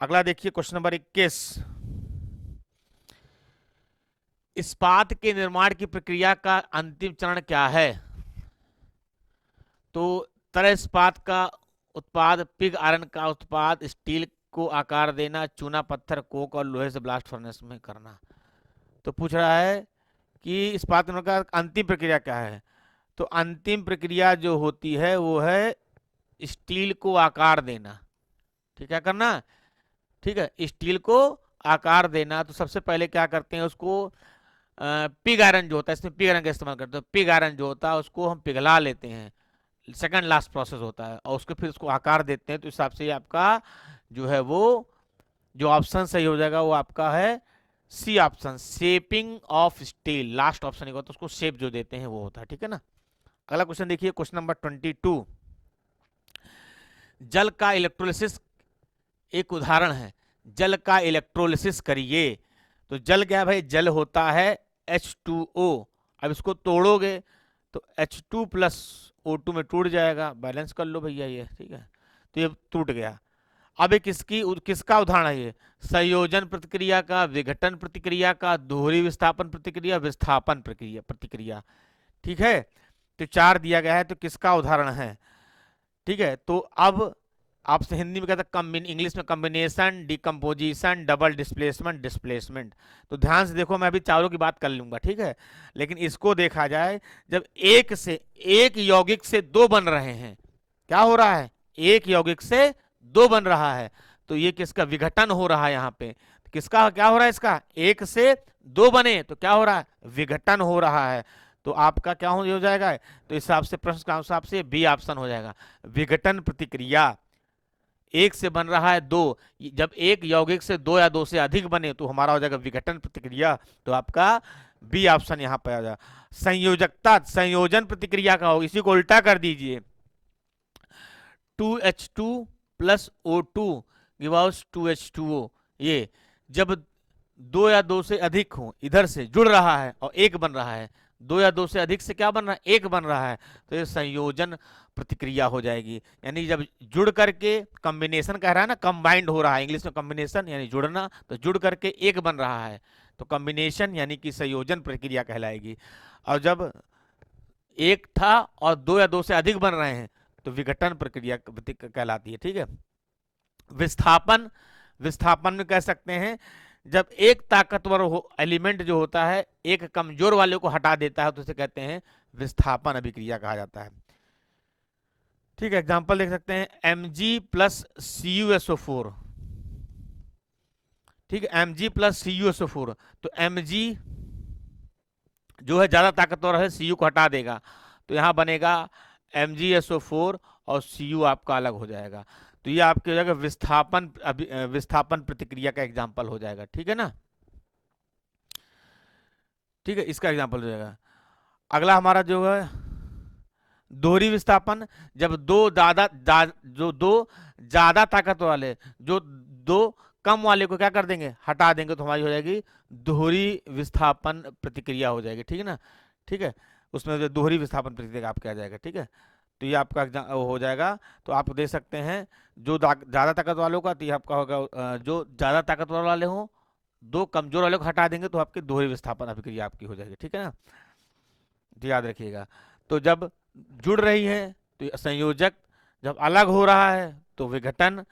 अगला देखिए क्वेश्चन नंबर 21। इस्पात के निर्माण की प्रक्रिया का अंतिम चरण क्या है? तो तरल इस्पात का उत्पाद, पिग आयरन का उत्पाद, स्टील को आकार देना, चूना पत्थर, कोक और लोहे से ब्लास्ट फर्नेस में करना। तो पूछ रहा है कि इस्पात निर्माण का अंतिम प्रक्रिया क्या है। तो अंतिम प्रक्रिया जो होती है वो है स्टील को आकार देना। ठीक है, करना। ठीक है, स्टील को आकार देना, तो सबसे पहले क्या करते हैं उसको, पिग आयरन जो होता है, इसमें पिग आयरन का इस्तेमाल करते हैं। पिग आयरन जो होता है उसको हम पिघला लेते हैं, सेकंड लास्ट प्रोसेस होता है, और उसको फिर उसको आकार देते हैं। तो इस हिसाब से आपका जो है वो जो ऑप्शन सही हो जाएगा वो आपका है C option, shaping of steel. Last option होता है, उसको शेप जो देते हैं वो होता है। ठीक है ना। अगला क्वेश्चन देखिए, क्वेश्चन नंबर 22। जल का इलेक्ट्रोलिसिस एक उदाहरण है। जल का इलेक्ट्रोलिसिस करिए। तो जल क्या है भाई, जल होता है H2O। अब इसको तोड़ोगे तो H2 प्लस O2 में टूट जाएगा। बैलेंस कर लो भैया ये, ठीक है। तो ये टूट गया। अब ये किसका उदाहरण है ये, संयोजन प्रतिक्रिया का, विघटन प्रतिक्रिया का, दोहरी विस्थापन प्रतिक्रिया, विस्थापन प्रतिक्रिया। ठीक है, तो 4 दिया गया है, तो किसका उदाहरण है। ठीक है, तो अब आपसे हिंदी में कहता है, इंग्लिश में combination, decomposition, double displacement, displacement. तो ध्यान से देखो, मैं अभी चारों की बात कर लूंगा, ठीक है। लेकिन इसको देखा जाए, जब एक यौगिक से 2 बन रहे हैं, क्या हो रहा है, एक यौगिक से 2 बन रहा है, तो ये किसका विघटन हो रहा है यहाँ पे। किसका क्या हो रहा है, इसका 1 से 2 बने तो क्या हो रहा है, विघटन हो रहा है। तो आपका क्या हो जाएगा, तो इस हिसाब से प्रश्न का हिसाब से बी ऑप्शन हो जाएगा, विघटन प्रतिक्रिया। एक से बन रहा है 2, जब एक यौगिक से 2 या 2 से अधिक बने तो हमारा हो जाएगा विघटन प्रतिक्रिया। तो आपका बी ऑप्शन यहाँ पर आ जाएगा। संयोजकता, संयोजन प्रतिक्रिया का हो, इसी को उल्टा कर दीजिए। 2H2 plus O2 gives 2H2O। ये जब 2 या 2 से अधिक हो, इधर से जुड़ रहा है और एक बन रहा है, 2 या 2 से अधिक से क्या बन रहा है, एक बन रहा है, तो ये संयोजन प्रतिक्रिया हो जाएगी। यानी जब जुड़ करके, कॉम्बिनेशन कह रहा है ना, कंबाइंड हो रहा है, इंग्लिश में कॉम्बिनेशन यानी जुड़ना, तो जुड़ करके एक बन रहा है तो कॉम्बिनेशन यानी कि संयोजन प्रक्रिया कहलाएगी। और जब एक था और 2 या 2 से अधिक बन रहे हैं तो विघटन प्रक्रिया कहलाती है। ठीक है। विस्थापन, विस्थापन में कह सकते हैं जब एक ताकतवर एलिमेंट जो होता है एक कमजोर वाले को हटा देता है तो उसे कहते हैं विस्थापन अभिक्रिया कहा जाता है। ठीक है, एग्जांपल देख सकते हैं, Mg प्लस CuSO4। ठीक है, Mg प्लस CuSO4, तो Mg जो है ज्यादा ताकतवर है, Cu को हटा देगा, तो यहां बनेगा MgSO4 और Cu आपका अलग हो जाएगा। तो ये आपके हो जाएगा विस्थापन प्रतिक्रिया का एग्जाम्पल हो जाएगा। ठीक है ना। ठीक है, इसका एग्जाम्पल हो जाएगा। अगला हमारा जो है दोहरी विस्थापन, जब दो ज्यादा ताकत वाले जो 2 कम वाले को क्या कर देंगे, हटा देंगे, तो हमारी हो जाएगी दोहरी विस्थापन प्रतिक्रिया हो जाएगी। ठीक है ना। ठीक है, उसमें जो दोहरी विस्थापन प्रतिक्रिया आपका आ जाएगा। ठीक है, तो ये आपका हो जाएगा। तो आप दे सकते हैं जो ज्यादा ताकत वालों का, तो ये आपका होगा जो ज्यादा ताकतवर वाले हों, 2 कमजोर वाले को हटा देंगे तो आपकी दोहरी विस्थापन अभिक्रिया आपकी हो जाएगी। ठीक है ना, तो याद रखिएगा। तो जब जुड़ रही है तो संयोजक, जब अलग हो रहा है तो विघटन,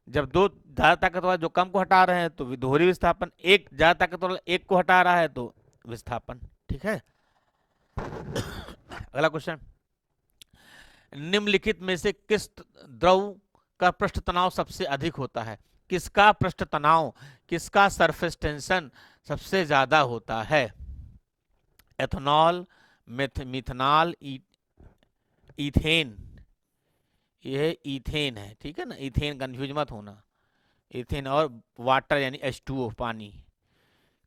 जब 2 ज्यादा ताकत वाले जो कम को हटा रहे हैं तो दोहरी विस्थापन, एक ज्यादा ताकत वाला एक को हटा रहा है तो विस्थापन। ठीक है। अगला क्वेश्चन, निम्नलिखित में से किस द्रव का पृष्ठ तनाव सबसे अधिक होता है। किसका पृष्ठ तनाव, किसका सरफेस टेंशन सबसे ज्यादा होता है। Ethanol, methanol, ethane. यह इथेन है। ठीक है ना, इथेन कंफ्यूज मत होना, इथेन और वाटर यानी H2O पानी।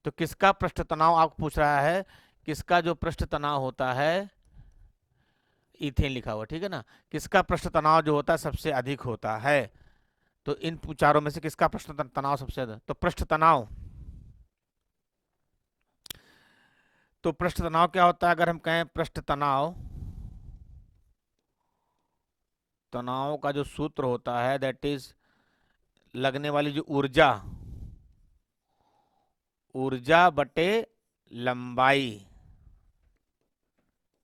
तो किसका पृष्ठ तनाव आपको पूछ रहा है, किसका जो पृष्ठ तनाव होता है, इथेन लिखा हुआ। ठीक है ना, किसका पृष्ठ तनाव जो होता है सबसे अधिक होता है। तो इन चारों में से किसका पृष्ठ तनाव सबसे अधिक, तो पृष्ठ तनाव, तो पृष्ठ तनाव क्या होता है, अगर हम कहें पृष्ठ तनाव, तनाव का जो सूत्र होता है दैट इज लगने वाली जो ऊर्जा, ऊर्जा बटे लंबाई।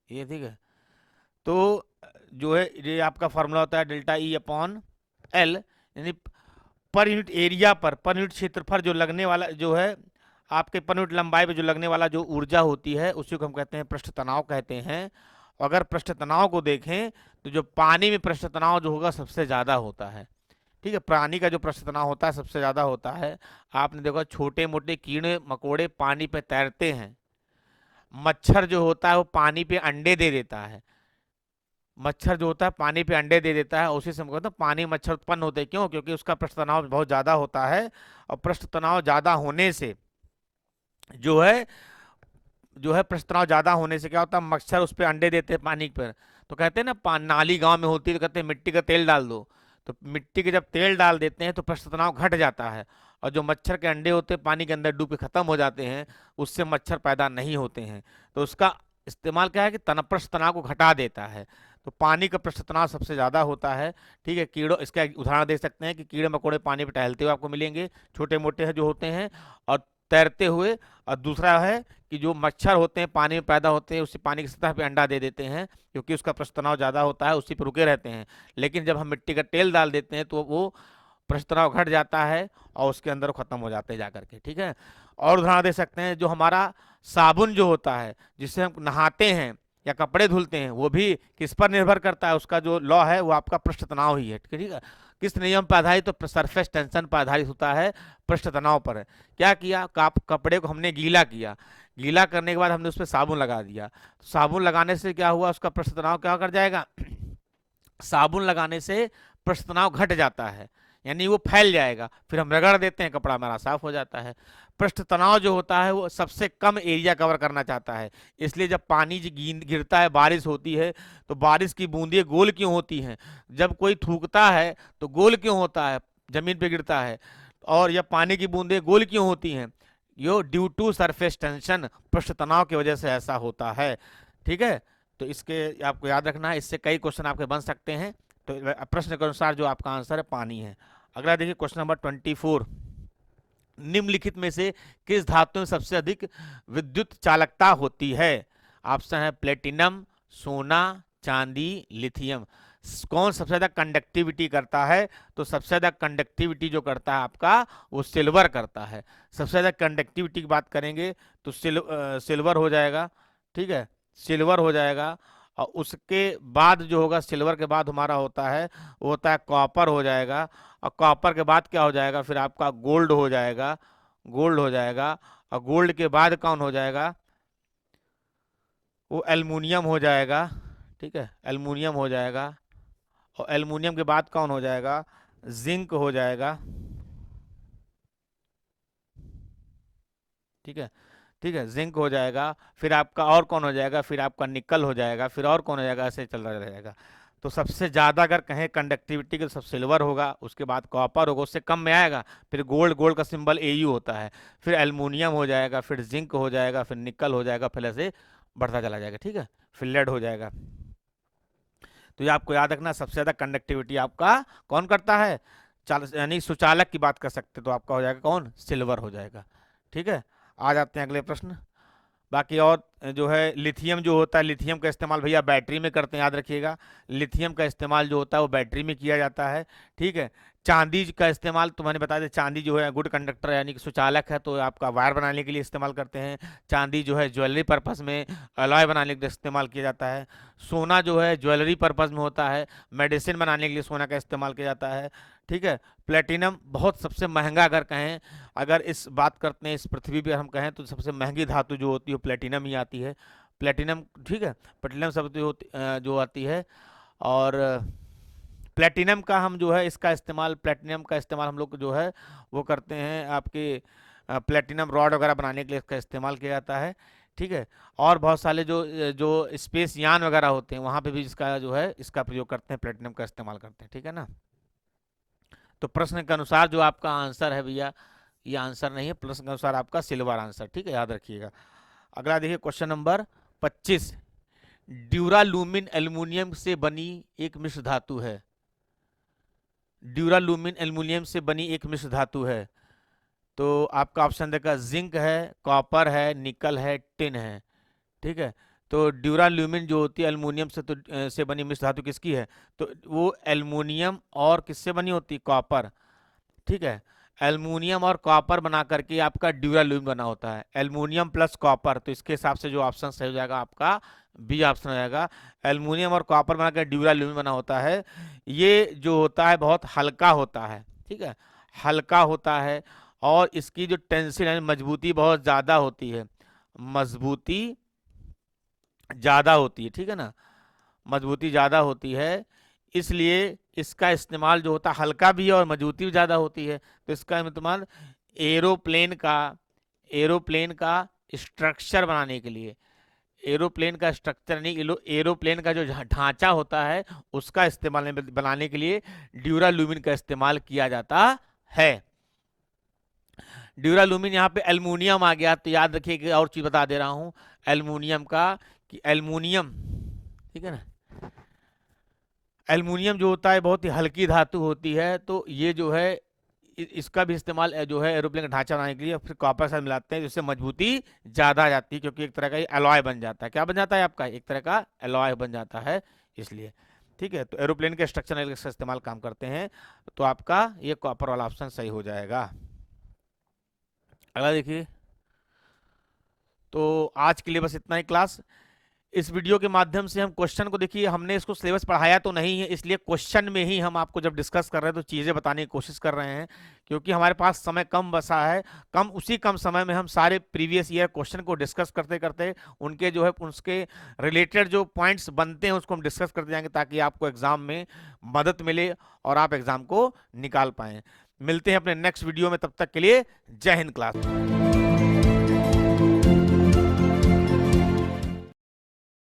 ये ठीक है। तो जो है ये आपका फॉर्मूला होता है डेल्टा E अपॉन L, यानी per unit area per unit क्षेत्रफल जो लगने वाला जो है आपके पर यूनिट लंबाई पे जो लगने वाला जो ऊर्जा होती है उसी को हम कहते हैं पृष्ठ तनाव कहते हैं। अगर पृष्ठ तनाव को देखें तो जो पानी में पृष्ठ तनाव जो होगा सबसे ज्यादा होता है। ठीक है, पानी का जो पृष्ठ तनाव होता है सबसे ज्यादा होता है। आपने देखा छोटे मोटे कीड़े मकोड़े पानी पे तैरते हैं, मच्छर जो होता है वो पानी पे अंडे दे देता है। मच्छर जो होता है पानी पे अंडे दे देता है, उसी से हम कहते हैं पानी मच्छर उत्पन्न होते हैं। क्यों? क्योंकि उसका पृष्ठ तनाव बहुत ज्यादा होता है। और पृष्ठ तनाव ज्यादा होने से जो है पृष्ठ तनाव ज्यादा होने से क्या होता है, मच्छर उस पर अंडे देते हैं पानी पर। तो कहते हैं ना नाली गांव में होती है तो कहते हैं मिट्टी का तेल डाल दो। तो मिट्टी के जब तेल डाल देते हैं तो पृष्ठ तनाव घट जाता है। और जो मच्छर के अंडे होते हैं पानी के अंदर डूब के खत्म हो जाते हैं, उससे मच्छर पैदा नहीं होते हैं। तो उसका इस्तेमाल क्या है कि पृष्ठ तनाव को घटा देता है। तो पानी का पृष्ठ तनाव सबसे ज्यादा होता है। ठीक है, कीड़ों इसका एक उदाहरण दे सकते हैं कि कीड़े मकोड़े पानी पे टहलते हुए आपको मिलेंगे, छोटे मोटे हैं जो होते हैं, और तैरते हुए। और दूसरा है कि जो मच्छर होते हैं पानी में पैदा होते हैं, उसी पानी की सतह पे अंडा दे देते हैं, क्योंकि उसका पृष्ठ तनाव ज्यादा होता है, उसी पर रुके रहते हैं। लेकिन जब हम मिट्टी का तेल डाल देते हैं तो वो पृष्ठ तनाव घट जाता है और उसके अंदर खत्म हो जाते हैं जाकर के। ठीक है, और उदाहरण दे सकते हैं जो हमारा साबुन जो होता है जिससे हम नहाते हैं या कपड़े धुलते हैं, वो भी किस पर निर्भर करता है, उसका जो लॉ है वो आपका पृष्ठ तनाव ही है। ठीक है, किस नियम पर आधारित? तो सरफेस टेंशन पर आधारित होता है, पृष्ठ तनाव पर है। क्या किया, कपड़े को हमने गीला किया, गीला करने के बाद हमने उस पर साबुन लगा दिया। साबुन लगाने से क्या हुआ, उसका पृष्ठ तनाव क्या कर जाएगा साबुन लगाने से पृष्ठ तनाव घट जाता है, यानी वो फैल जाएगा। फिर हम रगड़ देते हैं, कपड़ा हमारा साफ हो जाता है। पृष्ठ तनाव जो होता है वो सबसे कम एरिया कवर करना चाहता है। इसलिए जब पानी गिरता है, बारिश होती है, तो बारिश की बूंदें गोल क्यों होती हैं? जब कोई थूकता है तो गोल क्यों होता है, जमीन पे गिरता है? और यह पानी की बूंदें गोल क्यों होती हैं? यो ड्यू टू सरफेस टेंशन, पृष्ठ तनाव की वजह से ऐसा होता है। ठीक है, तो इसके आपको याद रखना है, इससे कई क्वेश्चन आपके बन सकते हैं। तो प्रश्न के अनुसार जो आपका आंसर है पानी है। अगला देखिए क्वेश्चन नंबर 24, निम्नलिखित में से किस धातु में सबसे अधिक विद्युत चालकता होती है? ऑप्शन है प्लेटिनम, सोना, चांदी, लिथियम। कौन सबसे ज्यादा कंडक्टिविटी करता है? तो सबसे ज्यादा कंडक्टिविटी जो करता है आपका वो सिल्वर करता है। सबसे ज्यादा कंडक्टिविटी की बात करेंगे तो सिल्वर हो जाएगा। ठीक है, सिल्वर हो जाएगा। और उसके बाद जो होगा, सिल्वर के बाद हमारा होता है वो होता है कॉपर हो जाएगा। और कॉपर के बाद क्या हो जाएगा, फिर आपका गोल्ड हो जाएगा, गोल्ड हो जाएगा। और गोल्ड के बाद कौन हो जाएगा, वो एल्युमिनियम हो जाएगा। ठीक है, एल्युमिनियम हो जाएगा। और एल्युमिनियम के बाद कौन हो जाएगा, जिंक हो जाएगा। ठीक है, ठीक है, जिंक हो जाएगा। फिर आपका और कौन हो जाएगा, फिर आपका निकल हो जाएगा, फिर और कौन हो जाएगा, ऐसे चल रहा रहेगा। तो सबसे ज्यादा अगर कहें कंडक्टिविटी के, तो सब सिल्वर होगा, उसके बाद कॉपर होगा, उससे कम में आएगा फिर गोल्ड, गोल्ड का सिंबल एयू होता है, फिर एल्युमिनियम हो जाएगा, फिर जिंक हो जाएगा, फिर निकल हो जाएगा, फिर ऐसे बढ़ता चला जाएगा। ठीक है, फिर लेड हो जाएगा। तो ये आपको याद रखना, सबसे ज्यादा कंडक्टिविटी आपका कौन करता है, यानी सुचालक की बात कर सकते तो आपका हो जाएगा कौन, सिल्वर हो जाएगा। ठीक है, आ जाते हैं अगले प्रश्न। बाकी और जो है लिथियम जो होता है, लिथियम का इस्तेमाल भैया बैटरी में करते हैं, याद रखिएगा। लिथियम का इस्तेमाल जो होता है वो बैटरी में किया जाता है। ठीक है, चांदी का इस्तेमाल तो मैंने बता दिया, चांदी जो है गुड कंडक्टर यानी कि सुचालक है, तो आपका वायर बनाने के लिए इस्तेमाल करते हैं। चांदी जो है ज्वेलरी पर्पस में, अलॉय बनाने के लिए इस्तेमाल किया जाता है। सोना जो है ज्वेलरी पर्पस में होता है, मेडिसिन बनाने के लिए सोना का इस्तेमाल किया जाता है। ठीक है, प्लेटिनम बहुत सबसे महंगा, अगर कहें, अगर इस बात करते हैं इस पृथ्वी पर हम कहें तो सबसे महंगी धातु जो होती है वो प्लेटिनम ही आती है, प्लेटिनम। ठीक है, प्लेटिनम शब्द जो आती है। और प्लेटिनम का हम जो है इसका इस्तेमाल, प्लेटिनम का इस्तेमाल हम लोग जो है वो करते हैं आपके प्लेटिनम रॉड वगैरह बनाने के लिए इसका इस्तेमाल किया जाता है। ठीक है, और बहुत सारे जो जो स्पेस यान वगैरह होते हैं वहाँ पे भी इसका जो है इसका प्रयोग करते हैं, प्लेटिनम का इस्तेमाल करते हैं। ठीक है ना, तो प्रश्न के अनुसार जो आपका आंसर है भैया, ये आंसर नहीं है, प्रश्न के अनुसार आपका सिल्वर आंसर। ठीक है, याद रखिएगा। अगला देखिए क्वेश्चन नंबर 25, ड्यूरालुमिन एल्युमिनियम से बनी एक मिश्र धातु है। ड्यूरालुमिन एल्युमिनियम से बनी एक मिश्र धातु है। तो आपका ऑप्शन देखा, जिंक है, कॉपर है, निकल है, टिन है। ठीक है, तो ड्यूरालुमिन जो होती है एल्युमिनियम से, तो से बनी मिश्र धातु किसकी है, तो वो एल्युमिनियम और किससे बनी होती है, कॉपर। ठीक है, एल्युमिनियम और कॉपर बना करके आपका ड्यूरालुमिन बना होता है, एल्युमिनियम प्लस कॉपर। तो इसके हिसाब से जो ऑप्शन सही हो जाएगा आपका बी ऑप्शन हो जाएगा। एल्युमिनियम और कॉपर बनाकर ड्यूरालुमिन बना होता है। ये जो होता है बहुत हल्का होता है, ठीक है, हल्का होता है, और इसकी जो टेंसिल यानी मजबूती बहुत ज़्यादा होती है, मजबूती ज़्यादा होती है, ठीक है ना, मजबूती ज़्यादा होती है, इसलिए इसका इस्तेमाल जो होता है हल्का भी है और मजबूती भी ज़्यादा होती है। तो इसका इस्तेमाल एरोप्लेन का एरोप्लेन का स्ट्रक्चर बनाने के लिए, एरोप्लेन का स्ट्रक्चर नहीं, एरोप्लेन का जो ढांचा होता है उसका इस्तेमाल बनाने के लिए ड्यूरालुमिन का इस्तेमाल किया जाता है। ड्यूरालुमिन यहाँ पे एल्युमिनियम आ गया, तो याद रखिए कि और चीज बता दे रहा हूँ एल्युमिनियम का, कि एल्युमिनियम, ठीक है ना, एल्युमिनियम जो होता है बहुत ही हल्की धातु होती है, तो ये जो है इसका भी इस्तेमाल जो है एरोप्लेन का ढांचा बनाने के लिए फिर कॉपर के साथ मिलाते हैं, जिससे मजबूती ज़्यादा आ जाती है, क्योंकि एक तरह का ये अलॉय बन जाता है। क्या बन जाता है आपका? एक तरह का अलॉय बन जाता है, इसलिए। ठीक है, तो एरोप्लेन के स्ट्रक्चर का इस्तेमाल काम करते हैं, तो आपका ये कॉपर वाला ऑप्शन सही हो जाएगा। अगला देखिए, तो आज के लिए बस इतना ही क्लास। इस वीडियो के माध्यम से हम क्वेश्चन को, देखिए हमने इसको सिलेबस पढ़ाया तो नहीं है, इसलिए क्वेश्चन में ही हम आपको जब डिस्कस कर रहे हैं तो चीज़ें बताने की कोशिश कर रहे हैं, क्योंकि हमारे पास समय कम बचा है। उसी कम समय में हम सारे प्रीवियस ईयर क्वेश्चन को डिस्कस करते करते उनके जो है उसके रिलेटेड जो पॉइंट्स बनते हैं उसको हम डिस्कस करते जाएंगे, ताकि आपको एग्जाम में मदद मिले और आप एग्जाम को निकाल पाएँ। मिलते हैं अपने नेक्स्ट वीडियो में, तब तक के लिए जय हिंद क्लास।